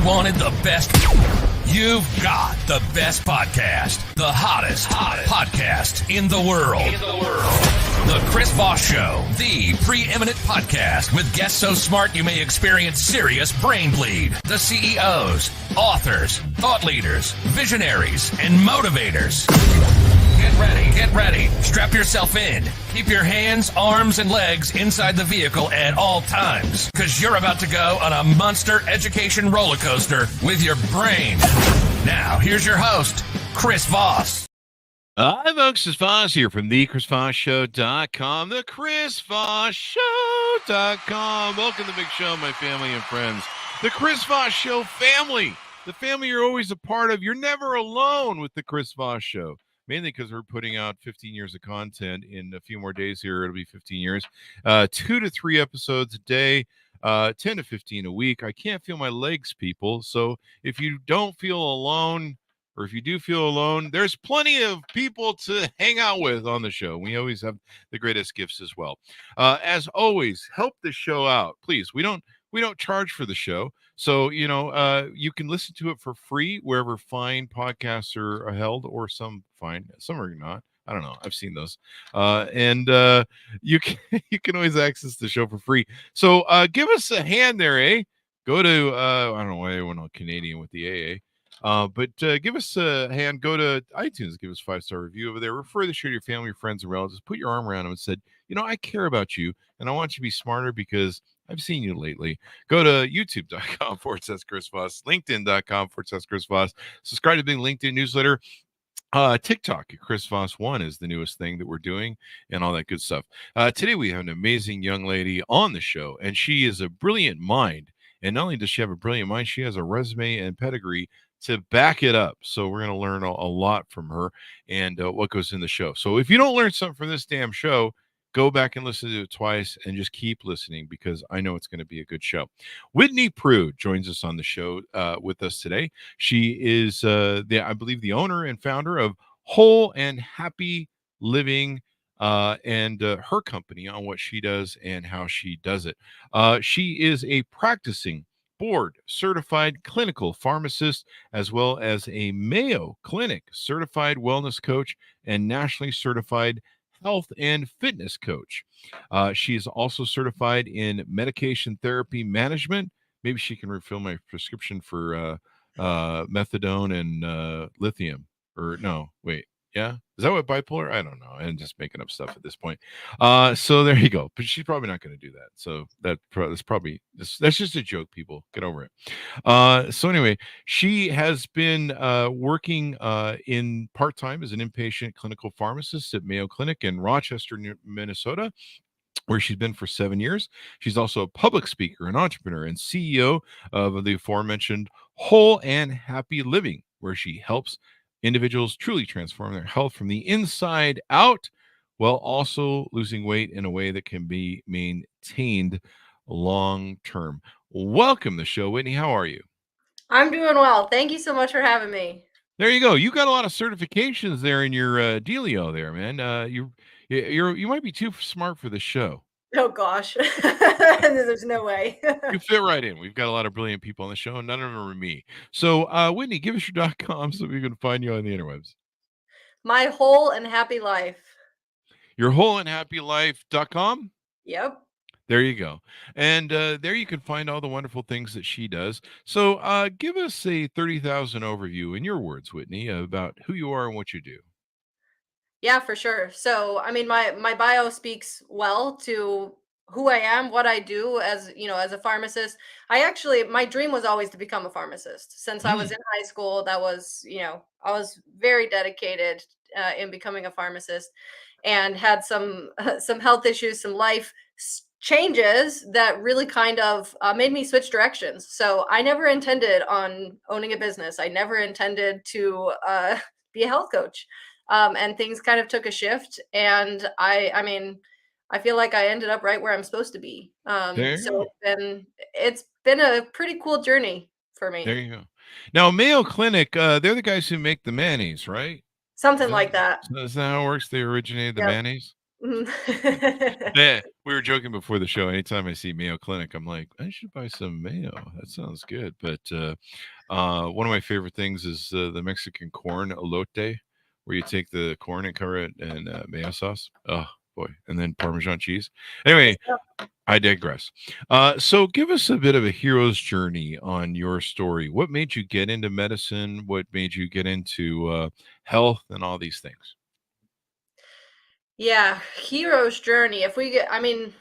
wanted the best? You've got the best podcast, the hottest podcast in the world. The Chris Voss Show, the preeminent podcast with guests so smart you may experience serious brain bleed. The CEOs, authors, thought leaders, visionaries, and motivators. Get ready. Strap yourself in. Keep your hands, arms, and legs inside the vehicle at all times, because you're about to go on a monster education roller coaster with your brain. Now, here's your host, Chris Voss. Hi, folks. It's Voss here from thechrisvossshow.com, thechrisvossshow.com. Welcome to the big show, my family and friends. The Chris Voss Show family, the family you're always a part of. You're never alone with the Chris Voss Show. Mainly because we're putting out 15 years of content in a few more days here. It'll be 15 years. 2 to 3 episodes a day, 10 to 15 a week. I can't feel my legs, people. So if you don't feel alone, or if you do feel alone, there's plenty of people to hang out with on the show. We always have the greatest gifts as well. As always, help the show out, please. We don't charge for the show. So, you can listen to it for free wherever fine podcasts are held, or some fine, some are not. I don't know. I've seen those. And you can always access the show for free. So give us a hand there, eh? Go to, I don't know why I went all Canadian with the AA. But give us a hand. Go to iTunes. Give us a 5-star review over there. Refer the show to your family, friends, and relatives. Put your arm around them and said, I care about you, and I want you to be smarter because I've seen you lately. Go to youtube.com/Chris Voss, linkedin.com/Chris Voss. Subscribe to the LinkedIn newsletter. TikTok at Chris Voss 1 is the newest thing that we're doing, and all that good stuff. Today we have an amazing young lady on the show, and she is a brilliant mind. And not only does she have a brilliant mind, she has a resume and pedigree to back it up. So we're going to learn a lot from her and what goes in the show. So if you don't learn something from this damn show, go back and listen to it twice and just keep listening, because I know it's going to be a good show. Whitney Prude joins us on the show with us today. She is, I believe, the owner and founder of Whole and Happy Living, and her company on what she does and how she does it. She is a practicing board certified clinical pharmacist, as well as a Mayo Clinic certified wellness coach and nationally certified health and fitness coach. She is also certified in medication therapy management. Maybe she can refill my prescription for methadone and lithium. Or no, wait. Yeah. Is that what bipolar? I don't know. I'm just making up stuff at this point. So there you go. But she's probably not going to do that. So that's just a joke, people. Get over it. So anyway, she has been working in part-time as an inpatient clinical pharmacist at Mayo Clinic in Rochester, Minnesota, where she's been for 7 years. She's also a public speaker, an entrepreneur, and CEO of the aforementioned Whole and Happy Living, where she helps individuals truly transform their health from the inside out, while also losing weight in a way that can be maintained long term. Welcome to the show, Whitney. How are you? I'm doing well. Thank you so much for having me. There you go. You got a lot of certifications there in your dealio there, man. You might be too smart for the show. Oh gosh, there's no way. You fit right in. We've got a lot of brilliant people on the show, and none of them are me. So, Whitney, give us your .com so we can find you on the interwebs. My Whole and Happy Life. Your wholeandhappylife.com? Yep. There you go. And there you can find all the wonderful things that she does. So give us a 30,000 overview in your words, Whitney, about who you are and what you do. Yeah, for sure. So, I mean, my bio speaks well to who I am, what I do as a pharmacist. My dream was always to become a pharmacist. Since I was in high school, that was, I was very dedicated in becoming a pharmacist, and had some health issues, some life changes that really kind of made me switch directions. So I never intended on owning a business. I never intended to be a health coach. And things kind of took a shift, and I feel like I ended up right where I'm supposed to be. So it's been a pretty cool journey for me. There you go. Now, Mayo Clinic, they're the guys who make the mayonnaise, right? Something like that. Is that how it works? They originated the mayonnaise? Mhm. Yeah, we were joking before the show. Anytime I see Mayo Clinic, I'm like, I should buy some mayo. That sounds good. But one of my favorite things is the Mexican corn elote, where you take the corn and cover it in mayo sauce. Oh boy, and then Parmesan cheese. Anyway, I digress. So, give us a bit of a hero's journey on your story. What made you get into medicine? What made you get into health and all these things? Yeah, hero's journey. If we get, I mean,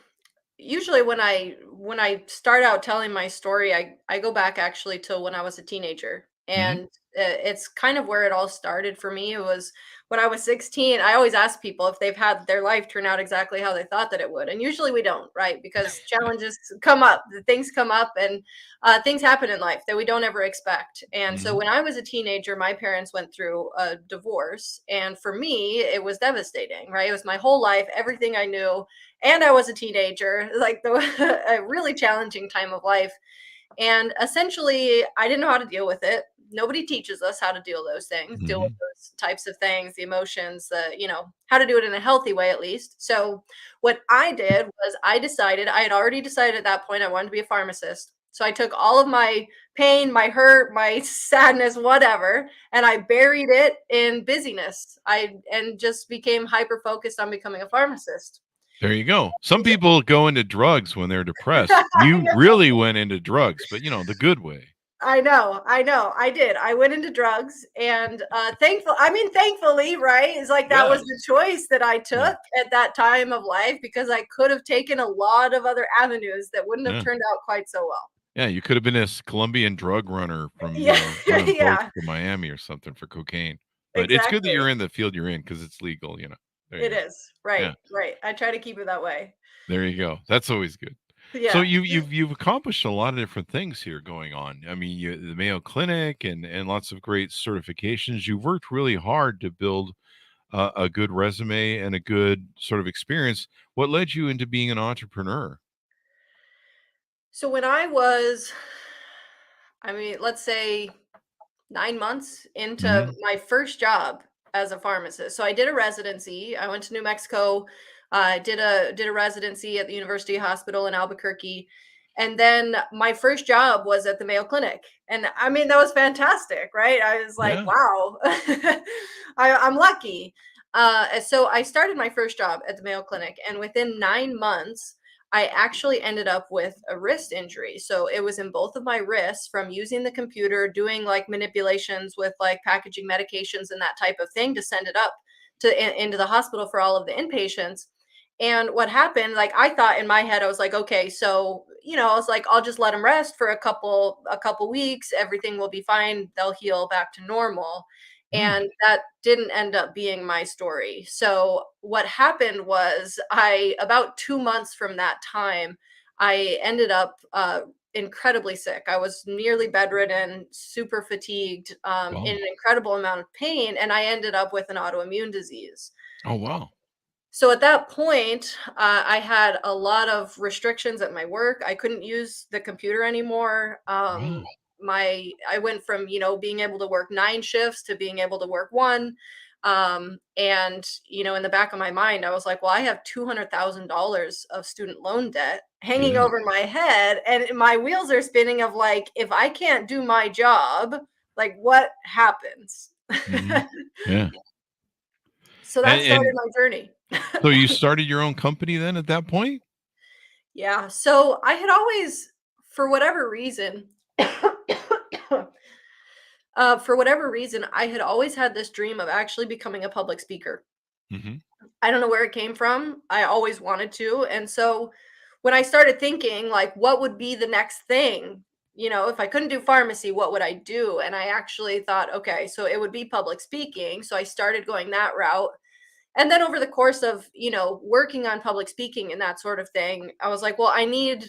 usually when I start out telling my story, I go back actually till when I was a teenager, Hmm. and it's kind of where it all started for me. It was when I was 16. I always ask people if they've had their life turn out exactly how they thought that it would, and usually we don't, right? Because challenges come up, the things come up, and things happen in life that we don't ever expect. And so Hmm. when I was a teenager, my parents went through a divorce, and for me it was devastating, right? It was my whole life, everything I knew, and I was a teenager, like the a really challenging time of life. And essentially, I didn't know how to deal with it. Nobody teaches us how to deal with Hmm. those types of things, the emotions, how to do it in a healthy way, at least. So, what I did was I had already decided at that point I wanted to be a pharmacist. So, I took all of my pain, my hurt, my sadness, whatever, and I buried it in busyness. And just became hyper focused on becoming a pharmacist. There you go. Some people go into drugs when they're depressed. I You know. really went into drugs, but the good way. I did. I went into drugs, and thankfully, right? It's like that was Yes. the choice that I Yeah. took at that time of life, because I could have taken a lot of other avenues that wouldn't have Yeah. turned out quite so well. Yeah. You could have been this Colombian drug runner from, Yeah, running boats yeah, to Miami or something for cocaine. But it's good that exactly. you're in the field you're in because it's legal. There you It go. is. Yeah. Right, right. I try to keep it that way. There you go. That's always good. So Yeah. you've accomplished a lot of different things here going on. I mean, the Mayo Clinic and lots of great certifications. You've worked really hard to build a good resume and a good sort of experience. What led you into being an entrepreneur? So when I was, let's say 9 months into Hmm. my first job as a pharmacist. So I did a residency. I went to New Mexico, did a residency at the University Hospital in Albuquerque, and then my first job was at the Mayo Clinic. And I mean, that was fantastic, right? I was like, Yeah. wow, I'm lucky. And so I started my first job at the Mayo Clinic, and within 9 months, I actually ended up with a wrist injury. So it was in both of my wrists from using the computer, doing like manipulations with like packaging medications and that type of thing to send it up into the hospital for all of the inpatients. And what happened, like I thought in my head, I was like, okay, so I was like, I'll just let them rest for a couple weeks. Everything will be fine. They'll heal back to normal. Hmm. And that didn't end up being my story. So what happened was, I about 2 months from that time, I ended up incredibly sick. I was nearly bedridden, super fatigued, in Wow. an incredible amount of pain, and I ended up with an autoimmune disease. Oh, wow. So at that point, I had a lot of restrictions at my work. I couldn't use the computer anymore. Wow. I went from being able to work 9 shifts to being able to work one. And in the back of my mind, I was like, well, I have $200,000 of student loan debt hanging Yeah. over my head, and my wheels are spinning. Of like, if I can't do my job, like what happens? Hmm. Yeah. So that started And my journey. so you started your own company then at that point? Yeah. So I had always, for whatever reason, I had always had this dream of actually becoming a public speaker. Hmm. I don't know where it came from. I always wanted to. And so when I started thinking, like, what would be the next thing? If I couldn't do pharmacy, what would I do? And I actually thought, okay, so it would be public speaking. So I started going that route. And then over the course of working on public speaking and that sort of thing, I was like, well, I need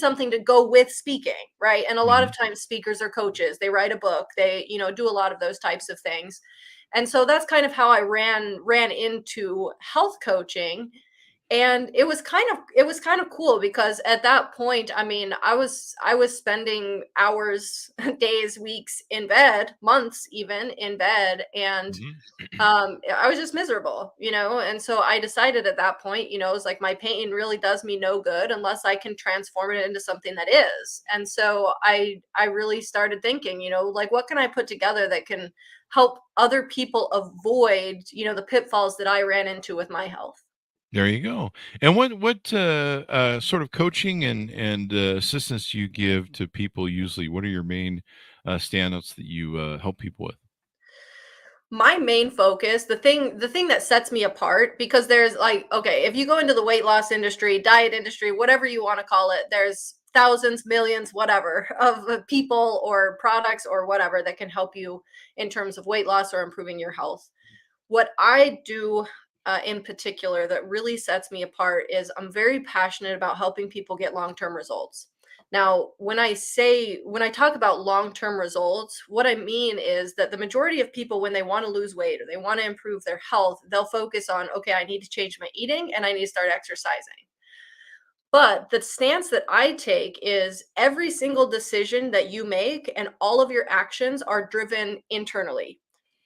something to go with speaking, right? And a lot of Hmm. times speakers are coaches. They write a book, they do a lot of those types of things. And so that's kind of how I ran into health coaching. And it was kind of cool because at that point, I mean, I was spending hours, days, weeks in bed, months even in bed, and Mhm. I was just miserable, you know. And so I decided at that point, you know, it's like my pain really does me no good unless I can transform it into something that is. And so I really started thinking, you know, like what can I put together that can help other people avoid, you know, the pitfalls that I ran into with my health. There you go. And what sort of coaching and assistance do you give to people usually? What are your main standouts that you help people with? My main focus, the thing that sets me apart, because there's like, okay, if you go into the weight loss industry, diet industry, whatever you want to call it, there's thousands, millions, whatever, of people or products or whatever that can help you in terms of weight loss or improving your health. What I do in particular that really sets me apart is I'm very passionate about helping people get long-term results. Now, when I talk about long-term results, what I mean is that the majority of people, when they want to lose weight or they want to improve their health, they'll focus on, okay, I need to change my eating and I need to start exercising. But the stance that I take is every single decision that you make and all of your actions are driven internally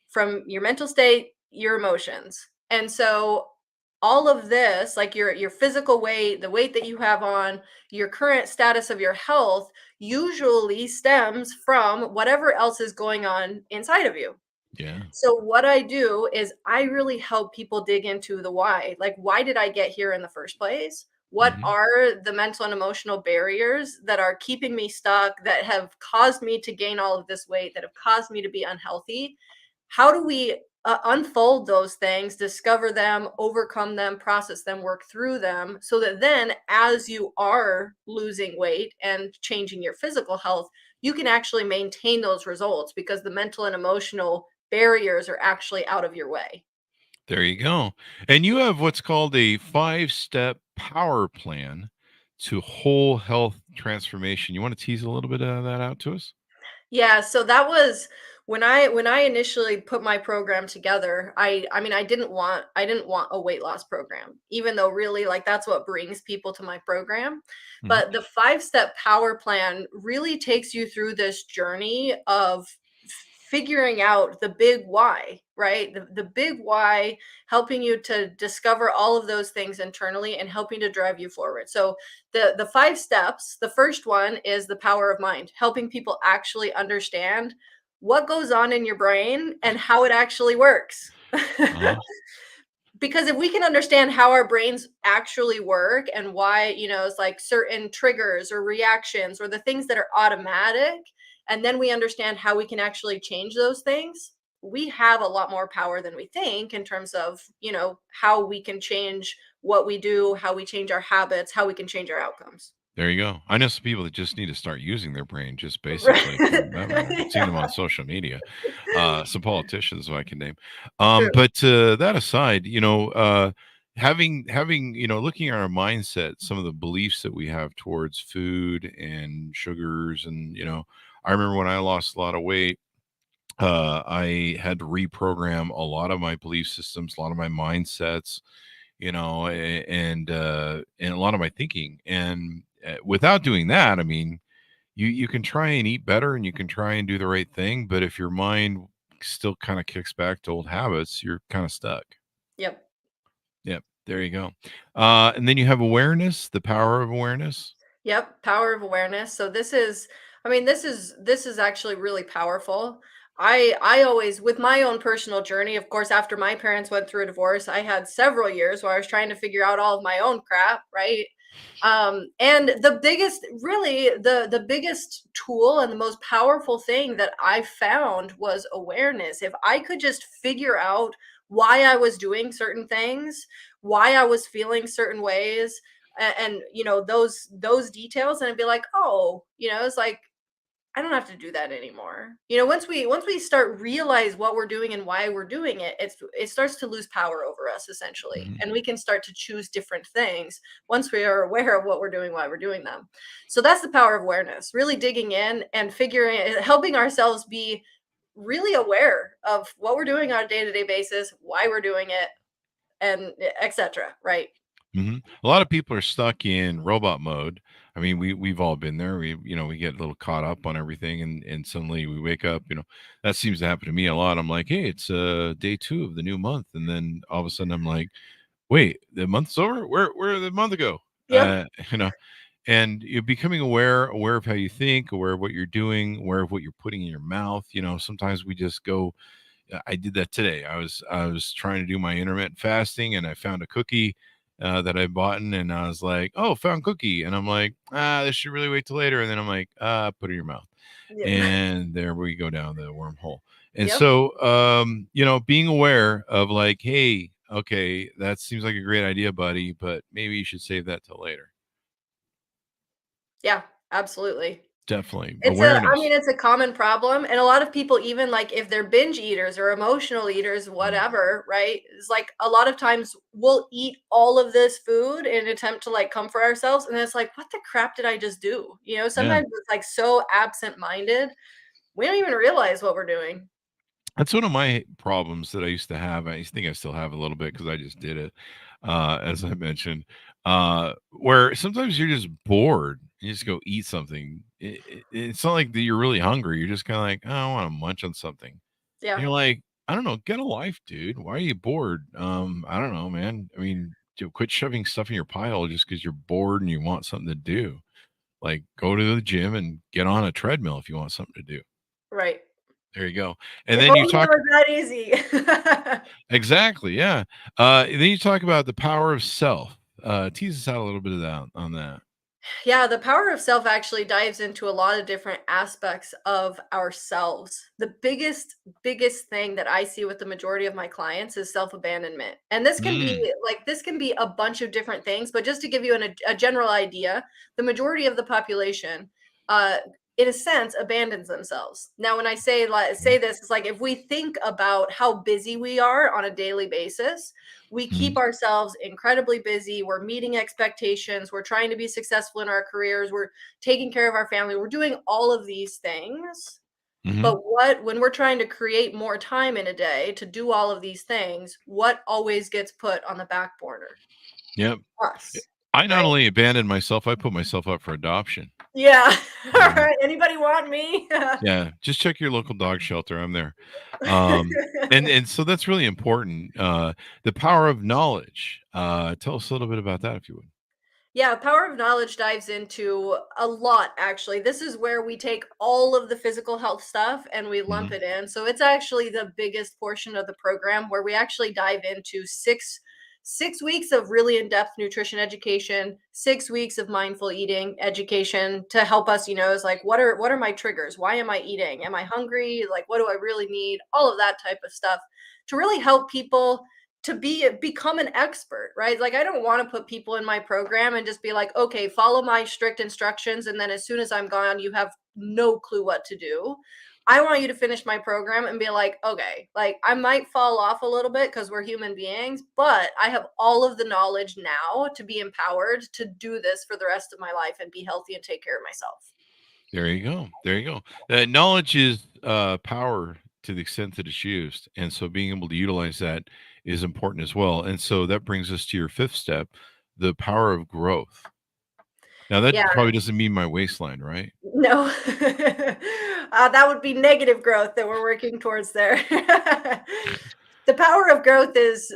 from your mental state, your emotions. And so all of this, like your physical weight, the weight that you have on, your current status of your health usually stems from whatever else is going on inside of you. Yeah. So what I do is I really help people dig into the why. Like, why did I get here in the first place? What Hmm. are the mental and emotional barriers that are keeping me stuck, that have caused me to gain all of this weight, that have caused me to be unhealthy? How do we unfold those things, discover them, overcome them, process them, work through them, so that then as you are losing weight and changing your physical health, you can actually maintain those results because the mental and emotional barriers are actually out of your way. There you go. And you have what's called a 5-step power plan to whole health transformation. You want to tease a little bit of that out to us? Yeah, so that was when I initially put my program together, I mean I didn't want a weight loss program, even though really like that's what brings people to my program. Hmm. But the 5-step power plan really takes you through this journey of figuring out the big why, right? The big why, helping you to discover all of those things internally and helping to drive you forward. So the 5 steps, the first one is the power of mind, helping people actually understand what goes on in your brain and how it actually works. Uh-huh. Because if we can understand how our brains actually work and why, you know, it's like certain triggers or reactions or the things that are automatic, and then we understand how we can actually change those things, we have a lot more power than we think in terms of, you know, how we can change what we do, how we change our habits, how we can change our outcomes. There you go. I know some people that just need to start using their brain, just basically for that matter. I've Right. seen them on social media. Some politicians who I can name. True. But that aside, having looking at our mindset, some of the beliefs that we have towards food and sugars, and I remember when I lost a lot of weight, I had to reprogram a lot of my belief systems, a lot of my mindsets, and a lot of my thinking. And without doing that, I mean, you can try and eat better and you can try and do the right thing, but if your mind still kind of kicks back to old habits, you're kind of stuck. Yep. Yep, there you go. And then you have awareness, the power of awareness. Yep, power of awareness. So I mean, this is actually really powerful. I always, with my own personal journey, of course, after my parents went through a divorce, I had several years where I was trying to figure out all of my own crap, right? And the biggest, really, the biggest tool and the most powerful thing that I found was awareness. If I could just figure out why I was doing certain things, why I was feeling certain ways, and you know those details, and I'd be like, oh, you know, it's like I don't have to do that anymore. You know, once we start realize what we're doing and why we're doing it, it starts to lose power over us essentially, Mhm. and we can start to choose different things once we are aware of what we're doing, why we're doing them. So that's the power of awareness, really digging in and figuring, helping ourselves be really aware of what we're doing on a day-to-day basis, why we're doing it, and etc. Right? A lot of people are stuck in robot mode. I mean, we've all been there. We get a little caught up on everything, and suddenly we wake up. That seems to happen to me a lot. I'm like, hey, it's day 2 of the new month, and then all of a sudden I'm like, wait, the month's over. Where did the month go? Yep. You know, and you're becoming aware of how you think, aware of what you're doing, aware of what you're putting in your mouth. Sometimes we just go. I did that today. I was trying to do my intermittent fasting, and I found a cookie that I bought, and I was like, "Oh, found cookie," and I'm like, this should really wait till later, and then I'm like, put it in your mouth, Yep. and there we go down the wormhole. And Yep. so, being aware of like, hey, okay, that seems like a great idea, buddy, but maybe you should save that till later. Yeah, absolutely. Definitely I awareness. mean, it's a common problem. And a lot of people, even like if they're binge eaters or emotional eaters, Mm, whatever, right? It's like a lot of times we'll eat all of this food in an attempt to like comfort ourselves. And it's like, what the crap did I just do? yeah. Sometimes it's like so absent minded, we don't even realize what we're doing. That's one of my problems that I used to have. I think I still have a little bit because I just did it, as I mentioned. Where sometimes you're just bored, you just go eat something. It's not like that you're really hungry. You're just kind of like, oh, I want to munch on something. And Yeah, you're like, I don't know, get a life, dude. Why are you bored? I don't know, man. I mean, quit shoving stuff in your pile just because you're bored and you want something to do. Like, go to the gym and get on a treadmill if you want something to do. right. There you go. And If then you only talk. it was that easy. Exactly, yeah. Then you talk about the power of self. Tease us out a little bit of that on that. Yeah, the power of self actually dives into a lot of different aspects of ourselves. The biggest thing that I see with the majority of my clients is self-abandonment. And Mm, this can be a bunch of different things, but just to give you a general idea, the majority of the population uh in a sense abandons themselves. Now when I mhm, say this, it's like if we think about how busy we are on a daily basis, we keep mhm, ourselves incredibly busy. We're meeting expectations. We're trying to be successful in our careers. We're taking care of our family. We're doing all of these things. But mhm. when we're trying to create more time in a day to do all of these things, what always gets put on the back burner? Yep. Us, I not right? only abandoned myself, I put myself up for adoption. Yeah. All Uh, right. Anybody want me? yeah, just check your local dog shelter. I'm there. And so that's really important. The power of knowledge. Tell us a little bit about that, if you would. Yeah, power of knowledge dives into a lot, actually. This is where we take all of the physical health stuff and we lump Hmm. it in. So it's actually the biggest portion of the program where we actually dive into six weeks of really in-depth nutrition education, 6 weeks of mindful eating education to help us, is like what are my triggers? Why am I eating? Am I hungry? Like what do I really need? All of that type of stuff to really help people to become an expert, right? Like I don't want to put people in my program and just be like, okay, follow my strict instructions, and then as soon as I'm gone, you have no clue what to do. I want you to finish my program and be like, okay, like I might fall off a little bit because we're human beings, but I have all of the knowledge now to be empowered to do this for the rest of my life and be healthy and take care of myself. There you go. There you go. Knowledge is power to the extent that it's used. And so being able to utilize that is important as well. And so that brings us to your fifth step, the power of growth. Now, that Yeah, probably doesn't mean my waistline, right? no. That would be negative growth that we're working towards there. The power of growth is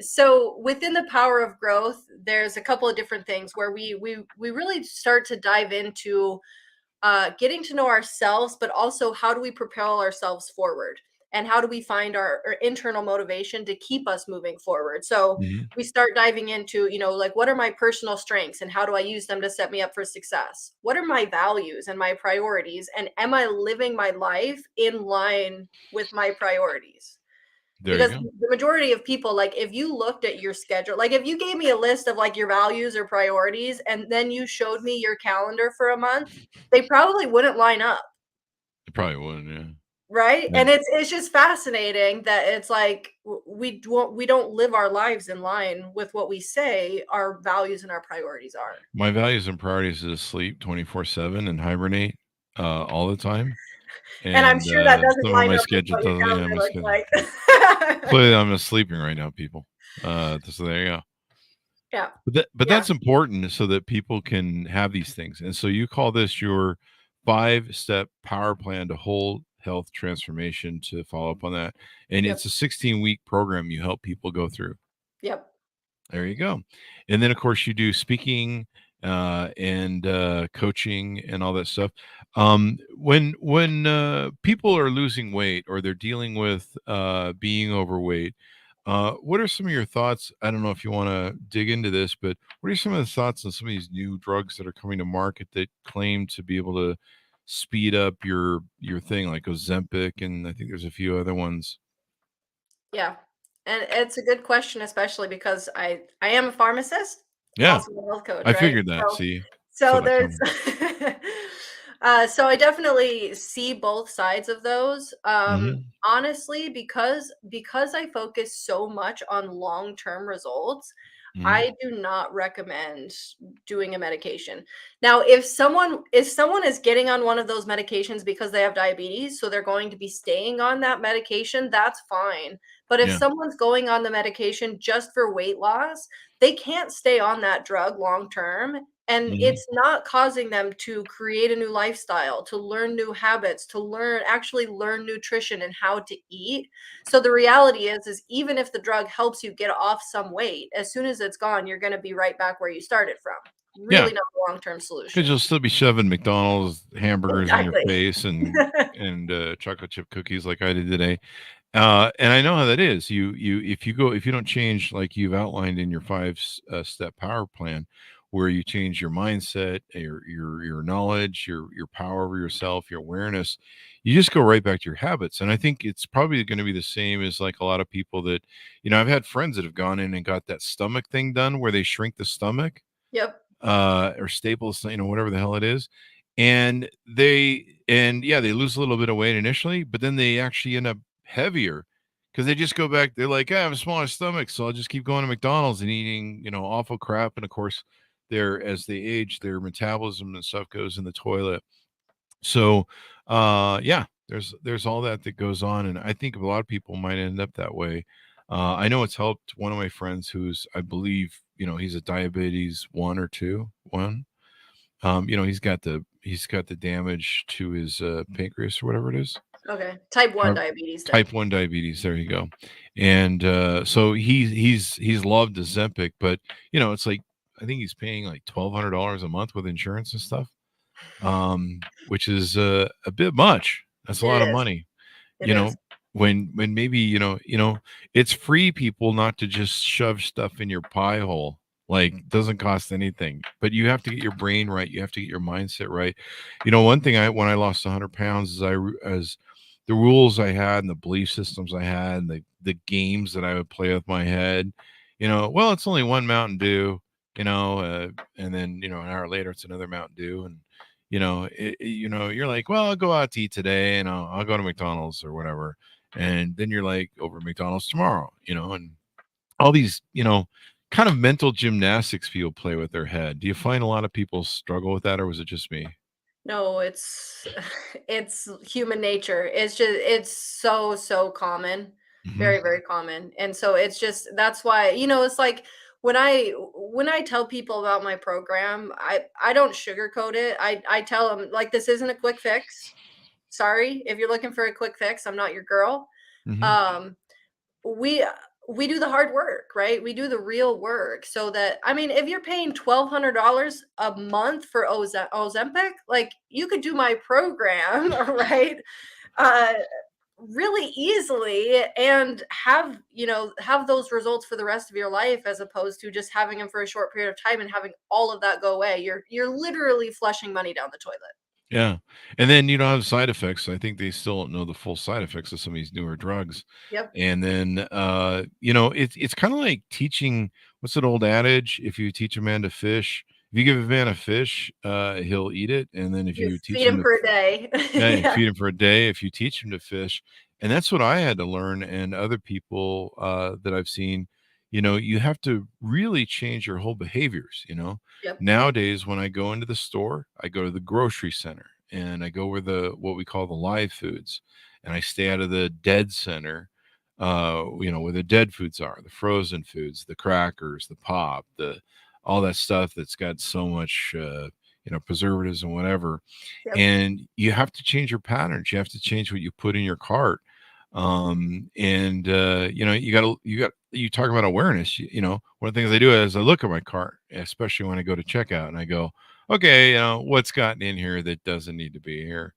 so within the power of growth, there's a couple of different things where we really start to dive into getting to know ourselves, but also how do we propel ourselves forward? And how do we find our internal motivation to keep us moving forward? So Hmm. we start diving into, like what are my personal strengths and how do I use them to set me up for success? What are my values and my priorities? And am I living my life in line with my priorities? There you Because go. the majority of people, like if you looked at your schedule, like if you gave me a list of like your values or priorities and then you showed me your calendar for a month, they probably wouldn't line up, It probably would, yeah. right? Yeah. And it's just fascinating that it's like we don't live our lives in line with what we say our values and our priorities are. My values and priorities is sleep 24/7 and hibernate all the time. And I'm And sure that doesn't some of line my up with schedule what your doesn't. Yeah, calendar my looks schedule. like. Clearly, I'm not sleeping right now, people. So there you go. Yeah. But Yeah. that's important so that people can have these things. And so you call this your 5-step power plan to whole health transformation, to follow up on that. And Yep. it's a 16-week program you help people go through. Yep. There you go. And then, of course, you do speaking and coaching and all that stuff. When people are losing weight or they're dealing with being overweight, what are some of your thoughts? I don't know if you want to dig into this, but what are some of the thoughts on some of these new drugs that are coming to market that claim to be able to speed up your thing, like Ozempic, and I think there's a few other ones. Yeah. And it's a good question, especially because I am a pharmacist, Yeah, also a health coach, I right? figured that. See, saw So that there's coming. so I definitely see both sides of those. Hmm. Honestly, because I focus so much on long-term results, Hmm. I do not recommend doing a medication. Now, if someone is getting on one of those medications because they have diabetes, so they're going to be staying on that medication, that's fine. But if Yeah. someone's going on the medication just for weight loss, they can't stay on that drug long term, and Hmm. it's not causing them to create a new lifestyle, to learn new habits, to actually learn nutrition and how to eat. So the reality is even if the drug helps you get off some weight, as soon as it's gone, you're going to be right back where you started from. Yeah, Really not a long-term because solution. you'll still be shoving McDonald's hamburgers in your Exactly. face and chocolate chip cookies like I did today. And I know how that is. You if you don't change like you've outlined in your step power plan, where you change your mindset, your knowledge, your power over yourself, your awareness, you just go right back to your habits. And I think it's probably going to be the same as like a lot of people that, I've had friends that have gone in and got that stomach thing done where they shrink the stomach Yep. or staples, whatever the hell it is. And yeah, they lose a little bit of weight initially, but then they actually end up heavier because they just go back. They're like, I have a smaller stomach, so I'll just keep going to McDonald's and eating, awful crap. And of course, as they age, their metabolism and stuff goes in the toilet. So, yeah, there's all that goes on, and I think a lot of people might end up that way. I know it's helped one of my friends who's, I believe, he's a diabetes 1 or 2. He's got the damage to his pancreas or whatever it is. Okay. Type 1 Type diabetes then. type 1 diabetes. There you go. And so he's loved Ozempic, but it's like I think he's paying like $1,200 a month with insurance and stuff, which is a bit much. That's a It lot of is. money, It you know, is. when maybe, it's free people not to just shove stuff in your pie hole. Like, doesn't cost anything, but you have to get your brain right. You have to get your mindset right. One thing when I lost 100 pounds is as the rules I had and the belief systems I had and the games that I would play with my head, well, it's only one Mountain Dew, and then, an hour later, it's another Mountain Dew. And, you're like, well, I'll go out to eat today and I'll go to McDonald's or whatever. And then you're like over at McDonald's tomorrow, and all these, kind of mental gymnastics people play with their head. Do you find a lot of people struggle with that, or was it just me? No, it's it's human nature. It's so common. Hmm. Very, very common. And so it's just that's why, it's like when I tell people about my program, I don't sugarcoat it. I tell them like this isn't a quick fix. Sorry, if you're looking for a quick fix, I'm not your girl. Hmm. Um we we do the hard work, right? We do the real work so that I mean, if you're paying $1,200 a month for Ozempic, like you could do my program, right? Uh, really easily and have those results for the rest of your life as opposed to just having them for a short period of time and having all of that go away. You're literally flushing money down the toilet. Yeah. And then you don't have side effects. I think they still don't know the full side effects of some of these newer drugs. Yep. And then it's kind of like teaching, what's that old adage? If you teach a man to fish, if you give a man a fish, he'll eat it. And then if You you teach feed him him to for a day. Yeah, you Yeah. feed him for a day if you teach him to fish. And that's what I had to learn, and other people that I've seen, you have to really change your whole behaviors, Yep. Nowadays, when I go into the store, I go to the grocery center and I go where what we call the live foods, and I stay out of the dead center. where the dead foods are, the frozen foods, the crackers, the pop, the all that stuff that's got so much preservatives and whatever. Yep. And you have to change your patterns. You have to change what you put in your cart. And you talk about awareness. One of the things I do is I look at my cart, especially when I go to checkout, and I go, okay, what's gotten in here that doesn't need to be here.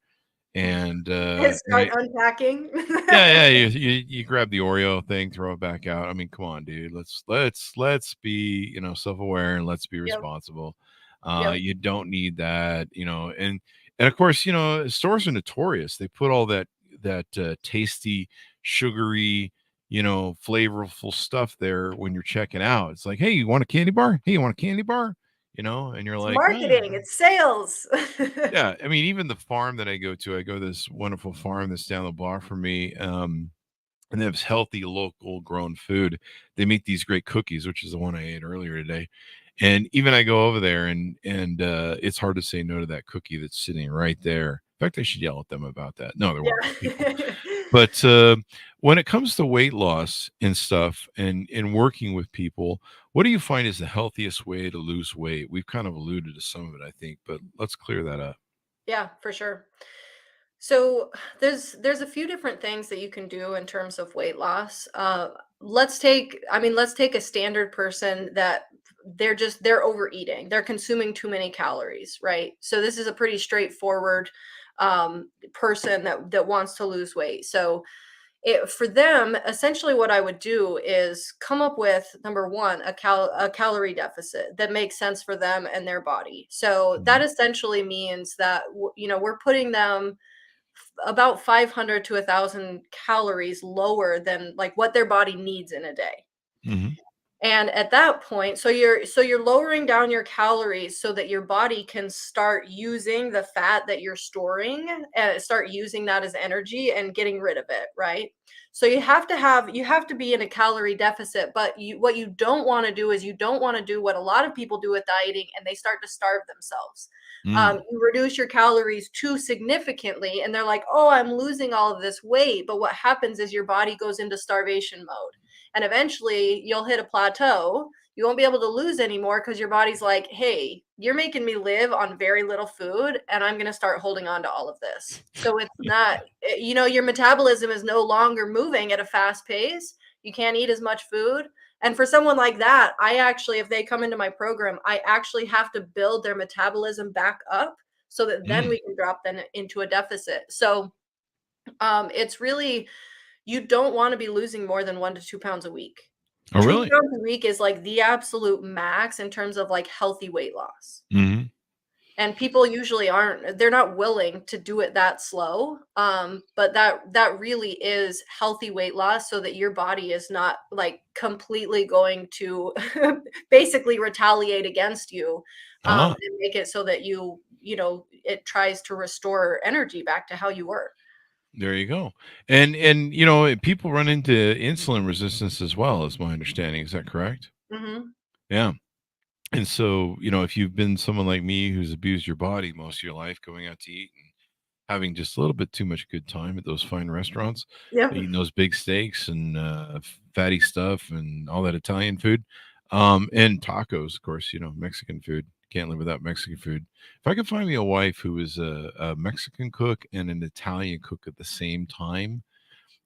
And Start unpacking. yeah, you grab the Oreo thing, throw it back out. I mean, come on, dude. Let's be, self-aware, and let's be Yep. responsible. Yep. You don't need that, and of course, stores are notorious. They put all that tasty, sugary, flavorful stuff there when you're checking out. It's like, hey, you want a candy bar? Hey, you want a candy bar? And you're It's like, marketing, it's sales. yeah, I mean, even the farm that I go to this wonderful farm that's down the block from me, and they have healthy local grown food. They make these great cookies, which is the one I ate earlier today. And even I go over there, and it's hard to say no to that cookie that's sitting right there. In fact, I should yell at them about that. No, they're wonderful people. Yeah. But when it comes to weight loss and stuff, and working with people, what do you find is the healthiest way to lose weight? We've kind of alluded to some of it, I think, but let's clear that up. Yeah, for sure. So there's a few different things that you can do in terms of weight loss. Let's take a standard person that they're overeating. They're consuming too many calories, right? So this is a pretty straightforward person that wants to lose weight. So for them, essentially what I would do is come up with, number one, a calorie deficit that makes sense for them and their body. So that Mhm. essentially means that we're putting them about 500 to 1,000 calories lower than like what their body needs in a day. Mhm. And at that point, so you're lowering down your calories so that your body can start using the fat that you're storing and start using that as energy and getting rid of it, right? So you have to be in a calorie deficit, but what you don't want to do is you don't want to do what a lot of people do with dieting, and they start to starve themselves. Mm. You reduce your calories too significantly, and they're like, "Oh, I'm losing all of this weight," but what happens is your body goes into starvation mode, and eventually you'll hit a plateau. You won't be able to lose anymore because your body's like, hey, you're making me live on very little food, and I'm going to start holding on to all of this. So it's not, your metabolism is no longer moving at a fast pace. You can't eat as much food. And for someone like that, if they come into my program, I actually have to build their metabolism back up so that then Mm. we can drop them into a deficit. So it's really, you don't want to be losing more than 1 to 2 pounds a week. Oh, Two really? pounds a week is like the absolute max in terms of like healthy weight loss. Mhm. And people usually they're not willing to do it that slow. But that really is healthy weight loss so that your body is not like completely going to basically retaliate against you, Ah, and make it so that it tries to restore energy back to how you were. there you go. And people run into insulin resistance as well, is my understanding. Is that correct? Hmm. Yeah. And so, if you've been someone like me who's abused your body most of your life, going out to eat and having just a little bit too much good time at those fine restaurants, Yep. eating those big steaks and fatty stuff and all that Italian food, and tacos, of course, Mexican food. Can't live without Mexican food. If I could find me a wife who is a Mexican cook and an Italian cook at the same time,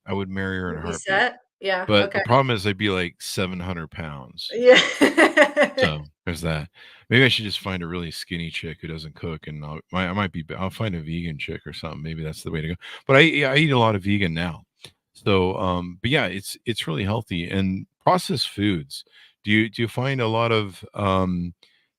I would marry her in a Be heartbeat. set. Yeah. But Okay. the problem is I'd be like 700 pounds. Yeah. So there's that. Maybe I should just find a really skinny chick who doesn't cook, and I'll find a vegan chick or something. Maybe that's the way to go. But I eat a lot of vegan now. So, but yeah, it's really healthy. And processed foods. Do you find a lot of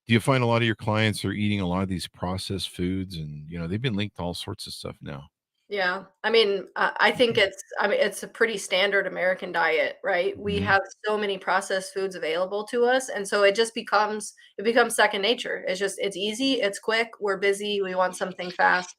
your clients are eating a lot of these processed foods, and they've been linked to all sorts of stuff now. Yeah. I think it's a pretty standard American diet, right? We Mhm. have so many processed foods available to us, and so it becomes second nature. It's easy, it's quick, we're busy, we want something fast.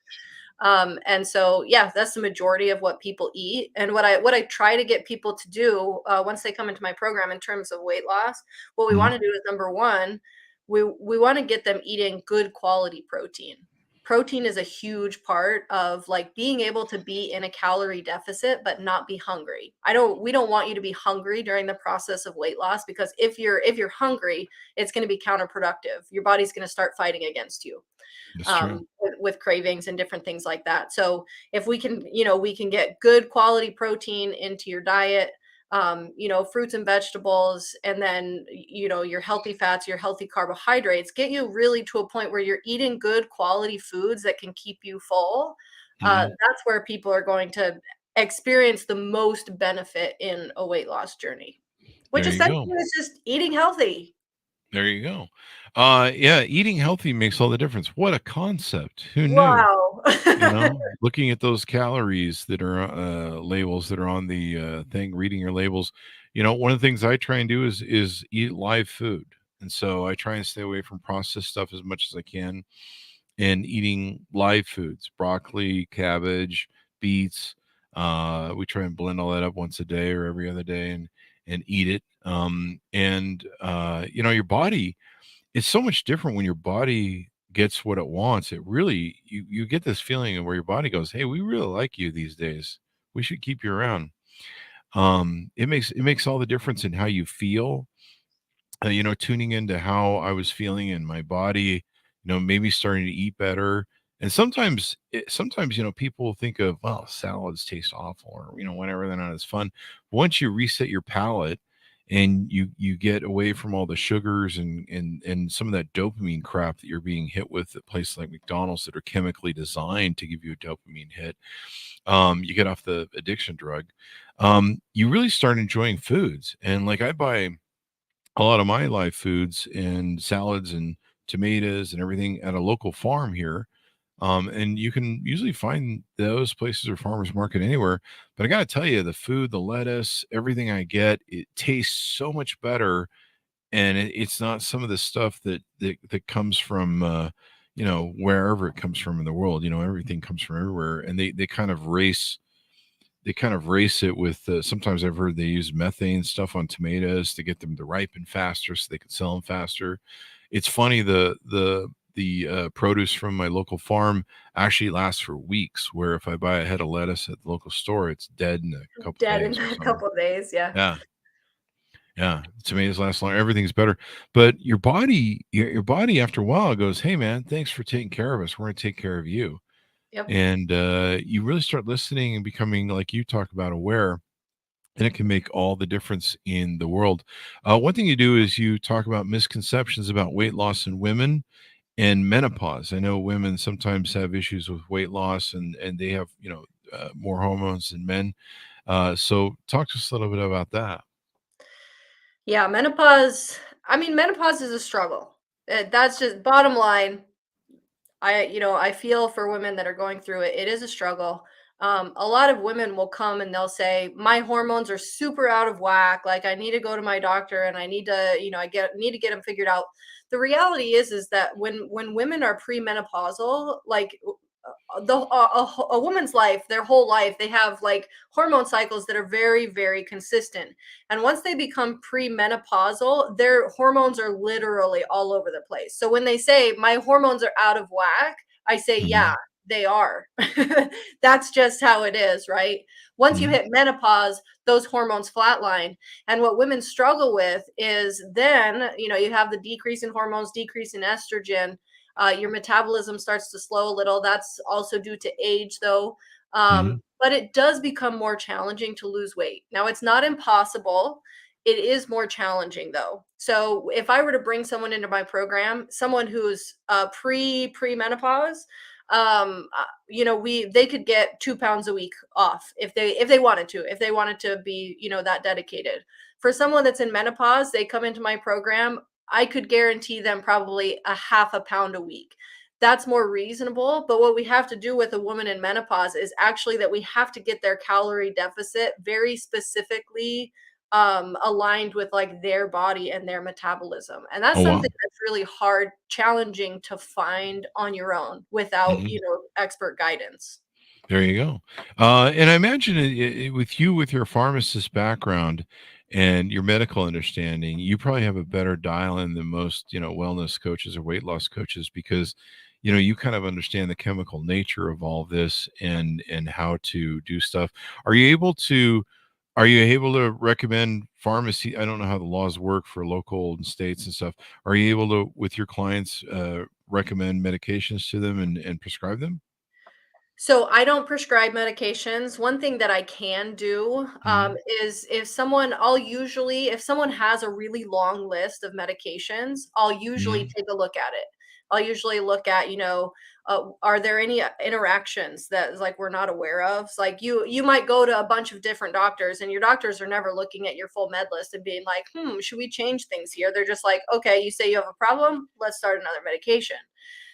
And so yeah, that's the majority of what people eat. And what I try to get people to do once they come into my program in terms of weight loss, what we want Mhm. to do is number one, we want to get them eating good quality protein. protein is a huge part of like being able to be in a calorie deficit but not be hungry. We don't want you to be hungry during the process of weight loss, because if you're hungry, it's going to be counterproductive. Your body's going to start fighting against you, That's true. with cravings and different things like that. So if we can, we can get good quality protein into your diet, fruits and vegetables, and then, your healthy fats, your healthy carbohydrates, get you really to a point where you're eating good quality foods that can keep you full. Hmm. That's where people are going to experience the most benefit in a weight loss journey, which There you essentially go. is just eating healthy. There you go. Yeah, eating healthy makes all the difference. What a concept. Who knew? Wow. Looking at those calories that are labels that are on the thing, reading your labels. One of the things I try and do is eat live food. And so I try and stay away from processed stuff as much as I can, and eating live foods, broccoli, cabbage, beets. We try and blend all that up once a day or every other day and eat it. Your body, it's so much different when your body gets what it wants. It really, you get this feeling of where your body goes, hey, we really like you these days. We should keep you around. It makes all the difference in how you feel. Tuning into how I was feeling in my body, maybe starting to eat better. And sometimes, people think of, well, salads taste awful, or, whatever, they're not as fun. Once you reset your palate and you get away from all the sugars and some of that dopamine crap that you're being hit with at places like McDonald's that are chemically designed to give you a dopamine hit, you get off the addiction drug. You really start enjoying foods. And like I buy a lot of my live foods and salads and tomatoes and everything at a local farm here. And you can usually find those places or farmers market anywhere. But I got to tell you, the food, the lettuce, everything I get, it tastes so much better. And it's not some of the stuff that comes from, wherever it comes from in the world. Everything comes from everywhere. And they kind of race it with sometimes I've heard they use methane stuff on tomatoes to get them to ripen faster so they can sell them faster. It's funny, the produce from my local farm actually lasts for weeks, where if I buy a head of lettuce at the local store, it's dead in a couple Dead in days or a something. couple of days, yeah. Yeah. Yeah, tomatoes last longer. Everything's better, but your body after a while goes, "Hey, man, thanks for taking care of us. We're going to take care of you." Yep. And you really start listening and becoming, like you talk about, aware, and it can make all the difference in the world. One thing you do is you talk about misconceptions about weight loss in women and menopause. I know women sometimes have issues with weight loss, and they have more hormones than men. So talk to us a little bit about that. Yeah, menopause. I mean, menopause is a struggle. That's just bottom line. I feel for women that are going through it. It is a struggle. A lot of women will come and they'll say, "My hormones are super out of whack. Like I need to go to my doctor and I need to, need to get them figured out." The reality is that when women are premenopausal, like a woman's life, their whole life, they have like hormone cycles that are very, very consistent. And once they become premenopausal, their hormones are literally all over the place. So when they say my hormones are out of whack, I say, yeah, Hmm. they are. That's just how it is, right? Once you Hmm. hit menopause, those hormones flatline. And what women struggle with is then, you have the decrease in hormones, decrease in estrogen. Your metabolism starts to slow a little. That's also due to age, though. Hmm. But it does become more challenging to lose weight. Now, it's not impossible. It is more challenging, though. So, if I were to bring someone into my program, someone who's premenopause, we they could get 2 pounds a week off if they wanted to, if they wanted to be that dedicated. For someone that's in menopause, they come into my program, I could guarantee them probably a half a pound a week. That's more reasonable. But what we have to do with a woman in menopause is actually that we have to get their calorie deficit very specifically aligned with like their body and their metabolism. And that's Oh, wow. something that's really hard, challenging to find on your own without, Hmm. expert guidance. There you go. And I imagine with you, with your pharmacist background and your medical understanding, you probably have a better dial in than most, wellness coaches or weight loss coaches, because you kind of understand the chemical nature of all this and how to do stuff. Are you able to are you able to recommend pharmacy? I don't know how the laws work for local and states and stuff. Are you able to, with your clients, recommend medications to them and prescribe them? So I don't prescribe medications. One thing that I can do Mhm. is if someone, I'll usually, if someone has a really long list of medications, I'll usually Mhm. take a look at it. I'll usually look at, are there any interactions that like we're not aware of? So, like you might go to a bunch of different doctors, and your doctors are never looking at your full med list and being like, should we change things here? They're just like, okay, you say you have a problem, let's start another medication.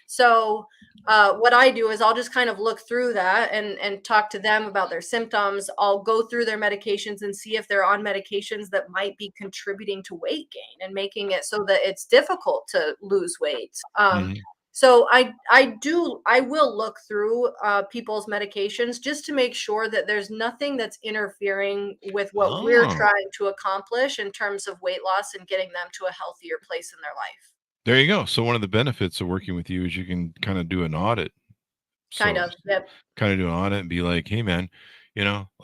So what I do is I'll just kind of look through that and talk to them about their symptoms. I'll go through their medications and see if they're on medications that might be contributing to weight gain and making it so that it's difficult to lose weight. Mhm. So I will look through people's medications just to make sure that there's nothing that's interfering with what we're Oh, trying to accomplish in terms of weight loss and getting them to a healthier place in their life. there you go. So one of the benefits of working with you is you can kind of do an audit. Kind So of. Yep. kind of do an audit and be like, hey man,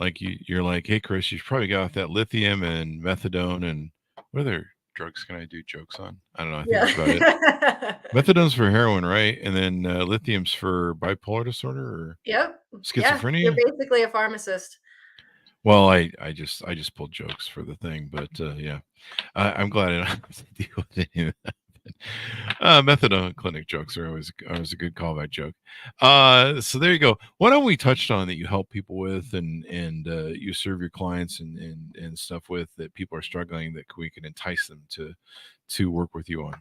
like you're like, hey Chris, you probably got off that lithium and methadone and what other drugs can I do jokes on? I don't know. I think that's about it. Yeah. Methadone's for heroin, right? And then lithium's for bipolar disorder or Yep. Yeah, you're schizophrenia. basically a pharmacist. Well, I just pulled jokes for the thing, but yeah, I'm glad I don't have to deal with any of that. Methadone clinic jokes are always a good callback joke. So there you go. What have we touched on that you help people with and you serve your clients and stuff with that people are struggling that we can entice them to work with you on?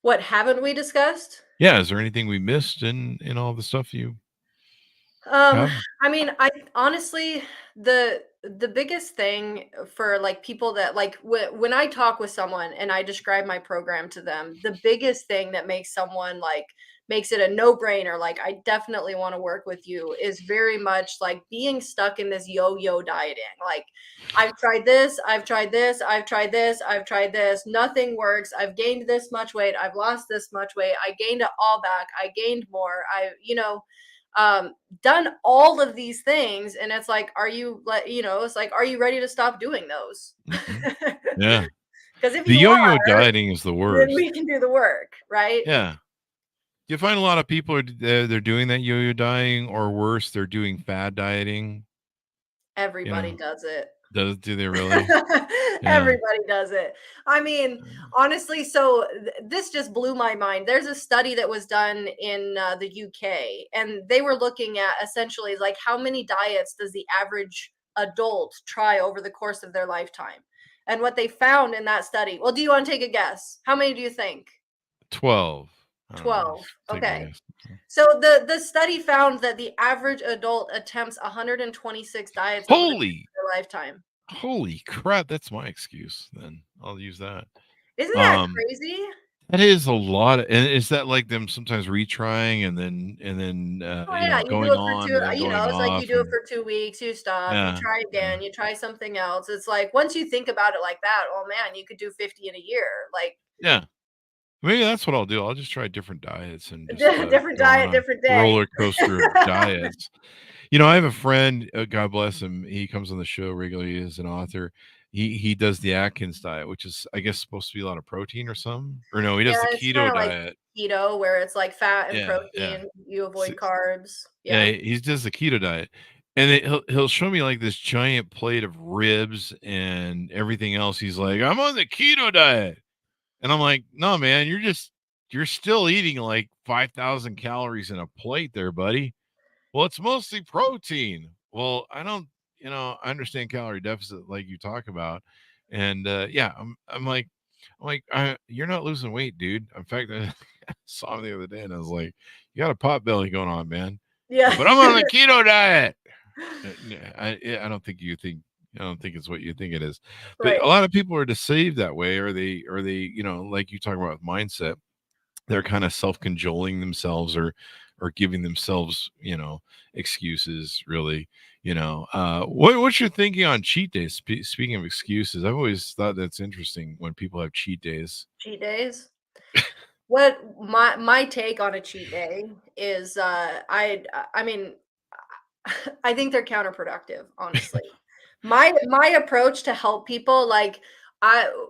What haven't we discussed? Yeah, is there anything we missed in all the stuff you Um, have? I mean, I honestly, the biggest thing for like people that like when I talk with someone and I describe my program to them, the biggest thing that makes someone like makes it a no-brainer, like I definitely want to work with you, is very much like being stuck in this yo-yo dieting. Like I've tried this, I've tried this, I've tried this, I've tried this, nothing works. I've gained this much weight, I've lost this much weight, I gained it all back, I gained more. Um done all of these things, and it's like, are you it's like, are you ready to stop doing those? Mhm. Yeah. Because if The you yo-yo are, dieting is the then worst. we can do the work, right? Yeah. Do you find a lot of people are they're doing that yo-yo dieting or worse, they're doing fad dieting, you Everybody know? does it. Do they really? Yeah. Everybody does it. I mean, honestly, so this just blew my mind. There's a study that was done in the UK, and they were looking at essentially like how many diets does the average adult try over the course of their lifetime. And what they found in that study, well, do you want to take a guess? How many do you think? 12. I don't know. 12. Just take a Okay. guess. So the study found that the average adult attempts 126 diets over the course Holy of their lifetime. holy crap, that's my excuse then. I'll use that. Isn't that Um, crazy? that is a lot and is that like them sometimes retrying Oh, yeah, you do going it for on 2 and then going it's like you off do it and for 2 weeks, you stop, you yeah, try yeah. again, you try something else. It's like, once you think about it like that, oh, man, you could do 50 in a year, like, Yeah. Maybe that's what I'll do. I'll just try different diets and just different go on diet, a different day. roller coaster of diets. I have a friend, God bless him. He comes on the show regularly as an author. He does the Atkins diet, which is I guess supposed to be a lot of protein or something. Or no, he Yeah, does the it's keto kinda like diet. keto where it's like fat and Yeah, yeah. protein, you S- avoid carbs. Yeah, Yeah. he does the keto diet. And he'll show me like this giant plate of ribs and everything else. He's like, "I'm on the keto diet." And I'm like, "No, man, you're still eating like 5,000 calories in a plate there, buddy." Well, it's mostly protein. Well, I don't, I understand calorie deficit like you talk about. And yeah, you're not losing weight, dude. In fact, I saw him the other day and I was like, you got a pot belly going on, man. Yeah. But I'm on the keto diet. I don't think I don't think it's what you think it is. But a Right. lot of people are deceived that way, or they, like you talk about with mindset, they're kind of self-cajoling themselves or giving themselves excuses really. What's your thinking on cheat days? Speaking of excuses, I've always thought that's interesting when people have cheat days. Cheat days. What my take on a cheat day is, I mean, I think they're counterproductive, honestly. My approach to help people, like,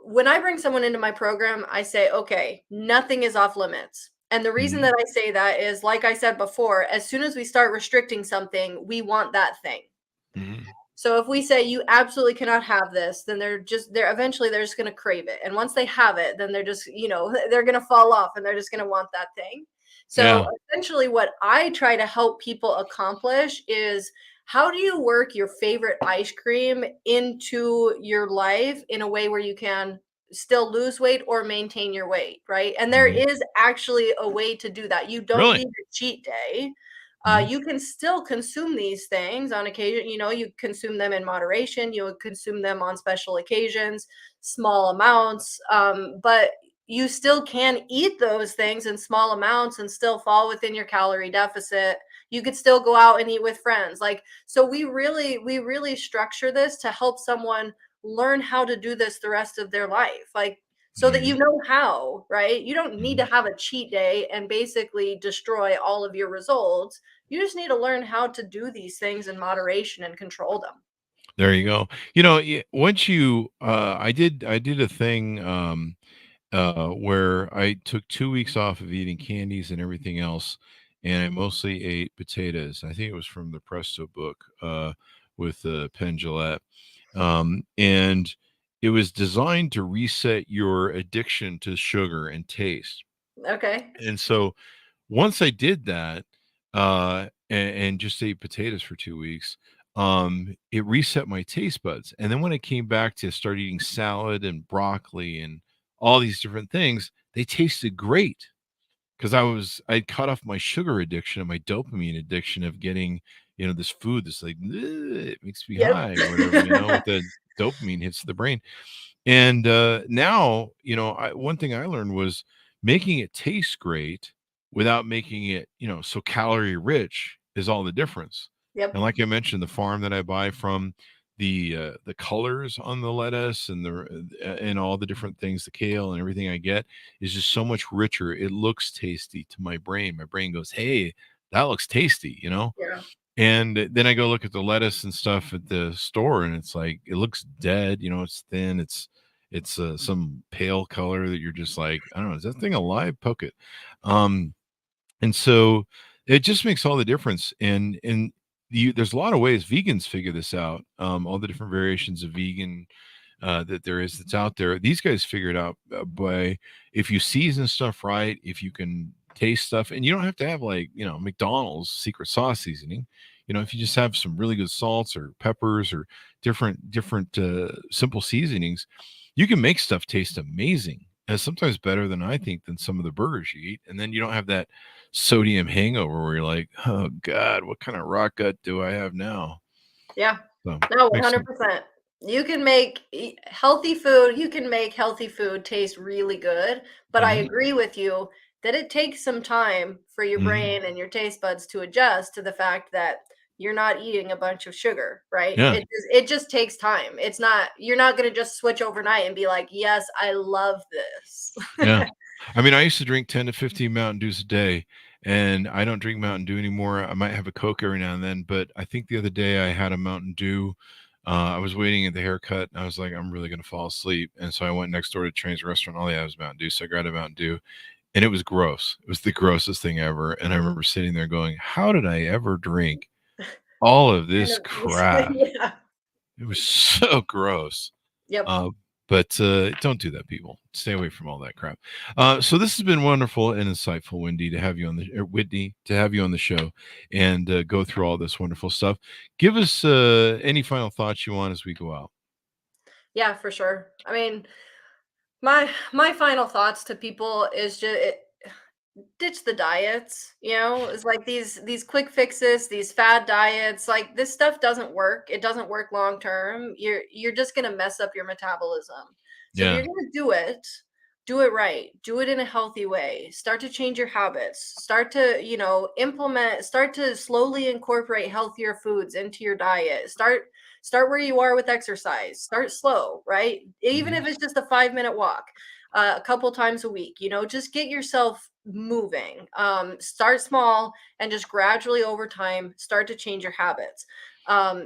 when I bring someone into my program, I say, okay, nothing is off limits. And the reason Mhm. that I say that is, like I said before, as soon as we start restricting something, we want that thing. Mhm. So if we say you absolutely cannot have this, then they're eventually they're just going to crave it. And once they have it, then they're just, they're going to fall off and they're just going to want that thing. So Yeah. essentially what I try to help people accomplish is, how do you work your favorite ice cream into your life in a way where you can still lose weight or maintain your weight, right? And there Mhm. is actually a way to do that. You don't Really? need a cheat day. Mhm. You can still consume these things on occasion. You consume them in moderation. You would consume them on special occasions, small amounts. But you still can eat those things in small amounts and still fall within your calorie deficit. You could still go out and eat with friends. Like, so we really structure this to help someone learn how to do this the rest of their life. Like, so that you Mhm. know how, right? You don't need to Mhm. have a cheat day and basically destroy all of your results. You just need to learn how to do these things in moderation and control them. There you go. Once you I did a thing, where I took 2 weeks off of eating candies and everything else, and I mostly ate potatoes. I think it was from the Presto book, with, Penn Jillette, and it was designed to reset your addiction to sugar and taste, Okay. and so once I did that, and just ate potatoes for 2 weeks, it reset my taste buds, and then when I came back to start eating salad and broccoli and all these different things, they tasted great because I'd cut off my sugar addiction and my dopamine addiction of getting, this food that's like, "Ugh, it makes me Yep. high," or whatever, with the dopamine hits the brain. And, now, one thing I learned was making it taste great without making it, so calorie rich is all the difference. And Yep. like I mentioned, the farm that I buy from, the colors on the lettuce and and all the different things, the kale and everything I get is just so much richer. It looks tasty to my brain. My brain goes, "Hey, that looks tasty," you know? Yeah. And then I go look at the lettuce and stuff at the store, and it's like it looks dead. It's thin. It's some pale color that you're just like, I don't know, is that thing alive? Poke it. Um, and so it just makes all the difference. And there's a lot of ways vegans figure this out. All the different variations of vegan that there is that's out there. These guys figure it out by if you season stuff right, if you can taste stuff, and you don't have to have like McDonald's secret sauce seasoning. If you just have some really good salts or peppers or different simple seasonings, you can make stuff taste amazing. And sometimes better than I think than some of the burgers you eat. And then you don't have that sodium hangover where you're like, oh God, what kind of rock gut do I have now? Yeah. So No, makes sense. 100%. You can make healthy food, you can make healthy food taste really good, but I Hmm. agree with you that it takes some time for your Hmm. brain and your taste buds to adjust to the fact that you're not eating a bunch of sugar, right? Yeah. It just takes time. It's not You're not going to just switch overnight and be like, "Yes, I love this." Yeah. I mean, I used to drink 10 to 15 Mountain Dews a day, and I don't drink Mountain Dew anymore. I might have a Coke every now and then, but I think the other day I had a Mountain Dew. I was waiting at the haircut, and I was like, I'm really going to fall asleep. And so I went next door to Train's restaurant. All they had was Mountain Dew. So I grabbed a Mountain Dew, and it was gross. It was the grossest thing ever. And I remember sitting there going, how did I ever drink all of Kind this of crap? yeah. It was so gross. Yep. But don't do that, people. Stay away from all that crap. So this has been wonderful and insightful, Wendy, to have you on the Whitney to have you on the show and go through all this wonderful stuff. Give us any final thoughts you want as we go out. Yeah, for sure. I mean, my final thoughts to people is just ditch the diets. It's like these quick fixes, these fad diets. Like, this stuff doesn't work. It doesn't work long term. You're just going to mess up your metabolism. So if you're Yeah. going to do it right. Do it in a healthy way. Start to change your habits. Start to, start to slowly incorporate healthier foods into your diet. Start where you are with exercise. Start slow, right? Even Hmm. if it's just a 5-minute walk. a couple times a week. Just get yourself moving. Start small and just gradually over time start to change your habits,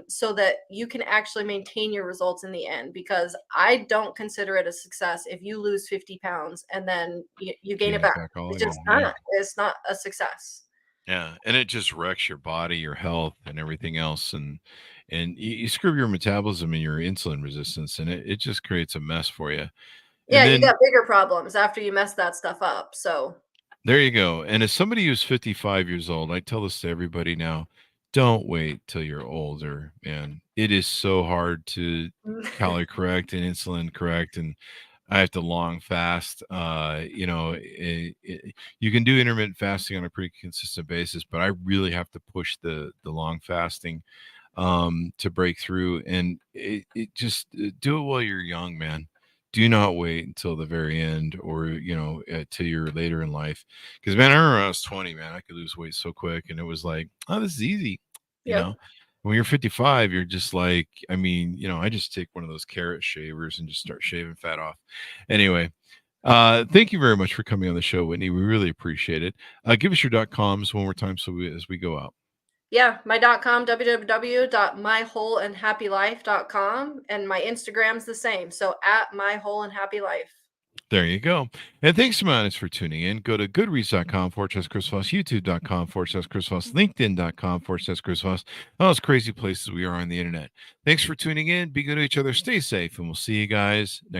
so that you can actually maintain your results in the end. Because I don't consider it a success if you lose 50 pounds and then you gain it Gain it back. back all It's just again. Yeah. not. It's not a success. Yeah, and it just wrecks your body, your health, and everything else, and you screw your metabolism and your insulin resistance, and it just creates a mess for you. Yeah, And you then got bigger problems after you mess that stuff up. So there you go. And as somebody who's 55 years old, I tell this to everybody now: don't wait till you're older, man. It is so hard to calorie correct and insulin correct, and I have to long fast. You can do intermittent fasting on a pretty consistent basis, but I really have to push the long fasting to break through. And it just do it while you're young, man. Do not wait until the very end, or till you're later in life. Because man, I remember when I was 20, man, I could lose weight so quick, and it was like, oh, this is easy, you yep. know. When you're 55, you're just like, I mean, I just take one of those carrot shavers and just start shaving fat off. Anyway, thank you very much for coming on the show, Whitney. We really appreciate it. Give us your .coms one more time as we go out. Yeah, my .com, www.mywholeandhappylife.com, and my Instagram's the same. So at @mywholeandhappylife. There you go. And thanks so much for tuning in. Go to goodreads.com/Chris Voss, youtube.com/Chris Voss, linkedin.com/Chris Voss. All those crazy places we are on the internet. Thanks for tuning in. Be good to each other. Stay safe, and we'll see you guys next